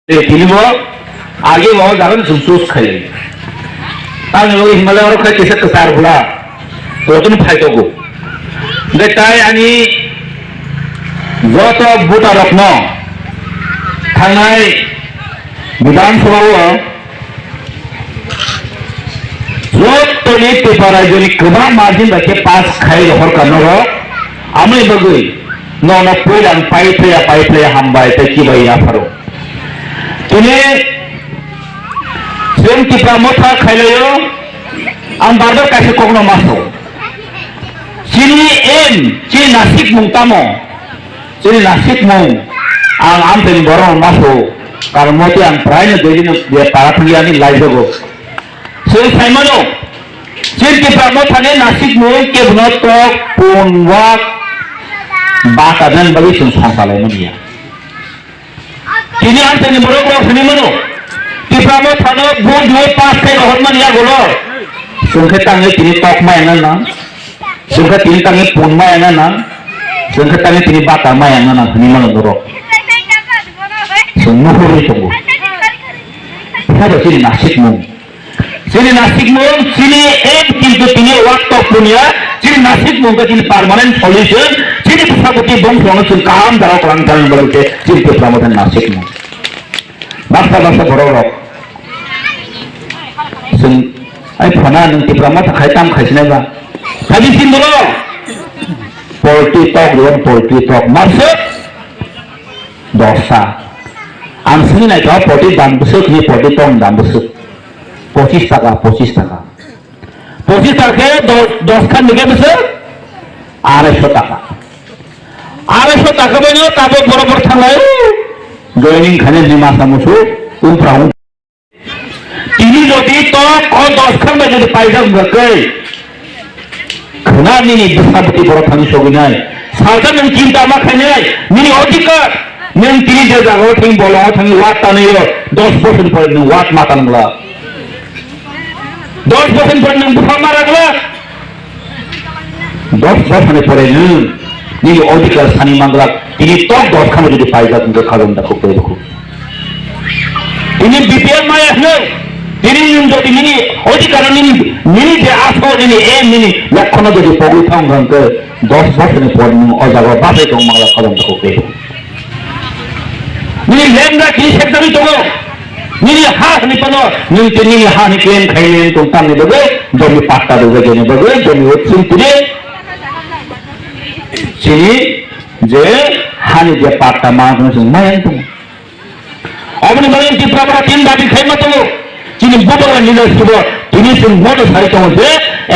Tinimo आगे बहुत ज्यादा सुसूस खाई ताकि लोग हिमालय और खाई किसे कसार बुला तो तुम फायदो को देताय आणि जो तो बुटा रखनो थानाय विधानसभा जो तो ये पेपर है जो निकबा मार्जिन रखे पास खाई और करनो रो आमे बगुई नो नो पुरान पाइप हम बाय ते की भाई ना फरो तुने जों तिप्रा मथा खायलायो आं बारबार कासे कखनो मासो सिनि एम चि नासिक मुंतामो चि नासिक मुं आं तेन बरो मासो कार मोति आं प्रायनो देजिनो दे पाराथुलियानि लाइजोगो जों साइमानो जों तिप्रा मथाने नासिक मुं केबनो तो पुनवाक बाकादन बगि जों संसालाय मनिया Kini an tani boro boro sini mano. Tipramo thano bun dua pas kai rohon man ya golo. Sungke tangi tini tok ma yana na. Sungke tini tangi pun ma yana na. Sungke tangi tini bata ma yana na. Sini mano boro. Sungguh boro tunggu. Kita sini nasib mung. Sini nasib mung. Sini kintu tini waktu punya. Sini nasib mung ke sini permanent solution. Sini pesawat bom solution kam darah kelangkaan berke. Sini tipramo thano nasib mung. Bangsa borok जों ai फना नों तिप्रामा थाखाय ताम खायसिना बा खालि सिन्दरो poultry टक मारसो दसा आं सिनि नाय था पोल्ट्री दाम बसो नि पोल्ट्री टक दाम बसो 25 টাকা 25 টাকা के 10 खान निगे बसो 250 টাকা 250 টাকা बनो ताबो बरोबर थांलाय जयनिं खाने Nima सामुसु उफ्राउ ini jadi tok kau 10 Khan में jadi पाइजम गकै खना नि बेसाबति बर थानि सगिनाय सालता नों चिंता मा खायनाय नि अधिकार नों तिनि जे जागाव थिं बल थानि वाट तानैयो 10% पर नों वाट मातानला 10% पर नों बुफा मारागला 10% पर नों नि अधिकार सानि मांगला तिनि tok 10 खान যদি পাইজা তুমি খাজনটা খুব করে দেখো তিনি বিপিএল মায় আসলে তিনি যদি নিনি অধিকার নিনি যে আসো নিনি এ নিনি লক্ষণ যদি পগু থাঙ্গকে 10 বছরের পর নি অজাগা বাপে তো মাংলা খাজনটা খুব করে নিনি লেমরা কি সেক্টরি তো নিনি হাস নি পনো নিনি হানি ক্লেম খাইলেন তো তামনি দেবে জমি পাট্টা দেবে জেনে দেবে জমি হচ্ছে তিনি চিনি যে হানি যে পাট্টা মাংস মায়েন তো অবনি বলেন কি প্রবরা তিন দাবি খাইমা তো চিনি বড় নিলে শুভ তিনি সিং বড় সাইতো যে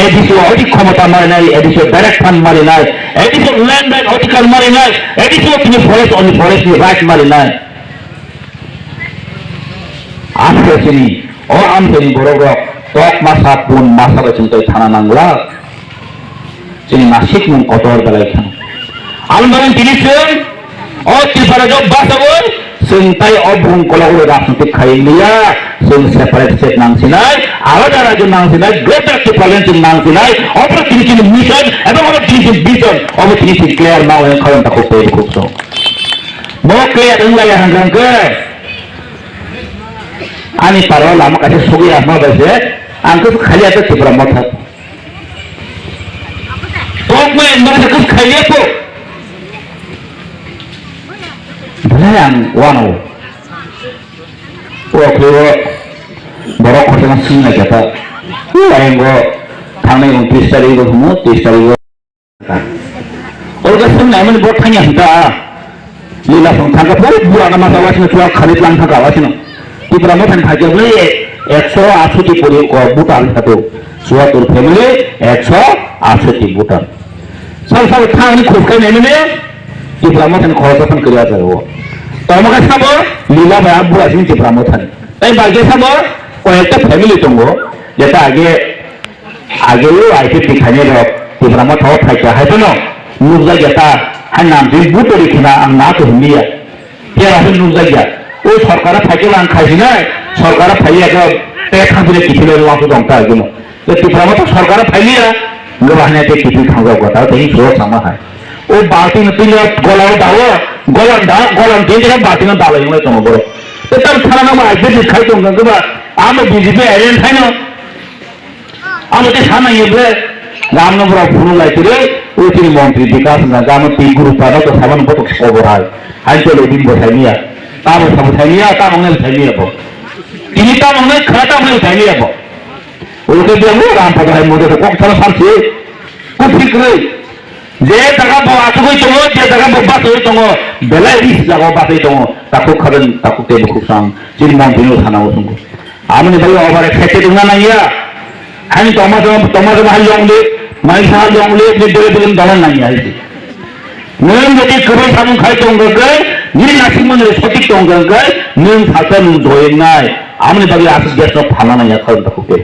এডিসি অধিক ক্ষমতা মারে নাই এডিসি ডাইরেক্ট ফান্ড মারে নাই এডিসি ল্যান্ড ব্যাংক অধিকার মারে নাই এডিসি তিনি ফরেস্ট অনলি ফরেস্ট রাইট মারে নাই আসলে চিনি ও আম চিনি বড় টক মাসা পুন মাসা চিন্তায় থানা নাংলা চিনি নাসিক মুন কতর বেলায় খান আলমারেন তিনি সিং ও তিপারা job Basabo Sentai obung kalau rakyat kaya sing separate state nang sinai, ada raja nang sinai, greater equivalent nang sinai, apa kini mission, apa apa kini vision, apa kini clear mau yang kalian takut pede kukso. Mau clear enggak ya hanggang ke? Ani paro lama kasih sugi asma bersih, angkus kali ada tiga motor. Tok main mereka kus kali apa? yang wano waktu borok orang singa kata lain go thang nih untuk istri go semua istri go orang singa ini buat tanya kita lila song thang kapur buat nama kawas nih cuma khalid lang thang kawas nih di promotion saja beli 180 puri butan satu suatu family 180 butan salah thang ini khuskai nih di promotion khoskan kerja jauh Tolong kasih apa? Lila bayar buat sini promotan. Tapi bagi apa? Kalau kita family tunggu, jadi age lu IT dikhanya dok di promotan tahu kerja, itu no. Nuzul kita hanya di butuh dikena anak tu dia. Dia langsung nuzul dia. Oh, sarkara kerja lang kerjanya, sarkara kerja ke tekan boleh kita langsung dongkar gitu. Jadi promotan sarkara kerja, nggak hanya kita tanggung jawab, tapi ini semua sama hai. Oh, batin itu golau dawa, golan dia jadi batin dawa yang itu mau Tetap karena nama aja di kait dong kan amo BJP alien thaino amo te sana yeble Ramnagar ভুল লাইতে ওই তিনি মন্ত্রী বিকাশ না জানো তিন group পানো তো সাবান বত খবর হয় হাই চলে দিন বসাই নিয়া তাম সব বসাই নিয়া তাম মনে বসাই নিয়া বো তিনি তাম মনে খাটা মনে বসাই নিয়া বো ওইটা দিয়ে রাম পাদাই মধ্যে তো কক ছাড়া সারছে খুব ঠিক রে যে টাকা আসুক দङ যে টাকা বাস হই দङ বেলায় রিস জায়গা বাসই দङ তাকে খাবেন তাকে তেল খুব সাং যিনি মন্ত্রীও থানাও সঙ্গ আমি ভাই ওভারে খেতে দङ না ইয়া আমি তোমাদের ভাই জঙ্গলে মাই সাহা জঙ্গলে বেড়ে বেড়ে দলের নাই আইছি নং যদি কবে সামু খাই দঙ্গকে নি নাসিক মনে সঠিক দঙ্গকে নং থাকা নং দয়ের নাই আমি ভাবি আসি গ্যাস ফালা নাই এখন তাকে পেয়ে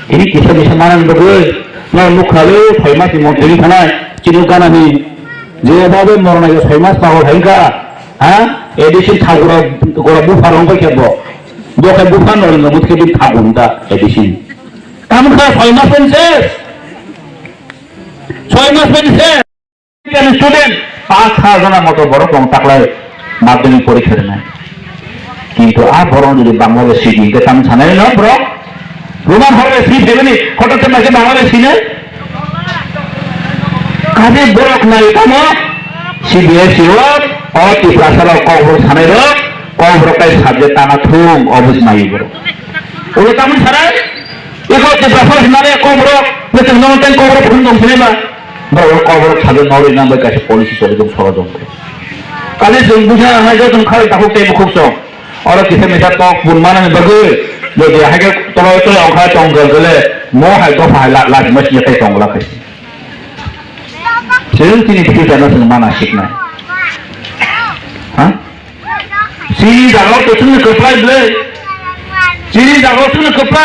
ini kisah bisa mana betul nah muka lu famous di monteri sana cinukan ani je babe morna yo famous paho haika ha edition thagura gora bu farong ko kebo do ka bu fan no mutke bi thagunda edition kam kha famous penses কেন student 5,000 জনের মতো বড় কম থাকলে মাধ্যমিক পরীক্ষা দেয় কিন্তু আর বড় যদি বাংলাদেশ সিডিকে তাম জানাই না ব্র রোমান হবে সিট দেবেনি হঠাৎ নাকি বাংলাদেশ সিনে কাজে বরক নাই কামো সিবিএসই হোক ও ত্রিপুরাসার কবর ছানের কবরকাই সাবজেক্ট টানা থুম অবুজ নাই বড় ওগুলো তেমন ছাড়াই এগুলো ত্রিপুরাসার নারে কবর বেতন নতেন কবর ফোন দম সিনেমা বড় কবর ছাদের নড়ে নামের কাছে পলিসি চলে যাবে ষড়যন্ত্র কাজে বুঝা হয় যখন খাই তাকে টেম খুব সব और किसे मेरा तो बुनमान में बगे जो दे है के तो औखा टोंगल गले मो है तो फाय ला मच ये कई टोंगला के सेल तिनी किसी जाना से माना सीखना हां सीरी जागो तो तुमने कपड़ा ले सीरी जागो तुमने कपड़ा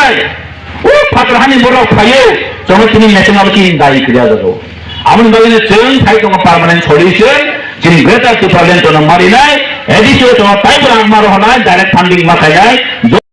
ओ फातरहानी बोलो खायो जो तिनी नेशनल की दाई किया जातो आमन बगे चेन थाई तो परमानेंट सॉल्यूशन जिन ग्रेटर टू प्रॉब्लम तो मारी নাই এদিকে তো টাইপ রাখমার হনায় ডাইরেক্ট ফান্ডিং মাথায় যায়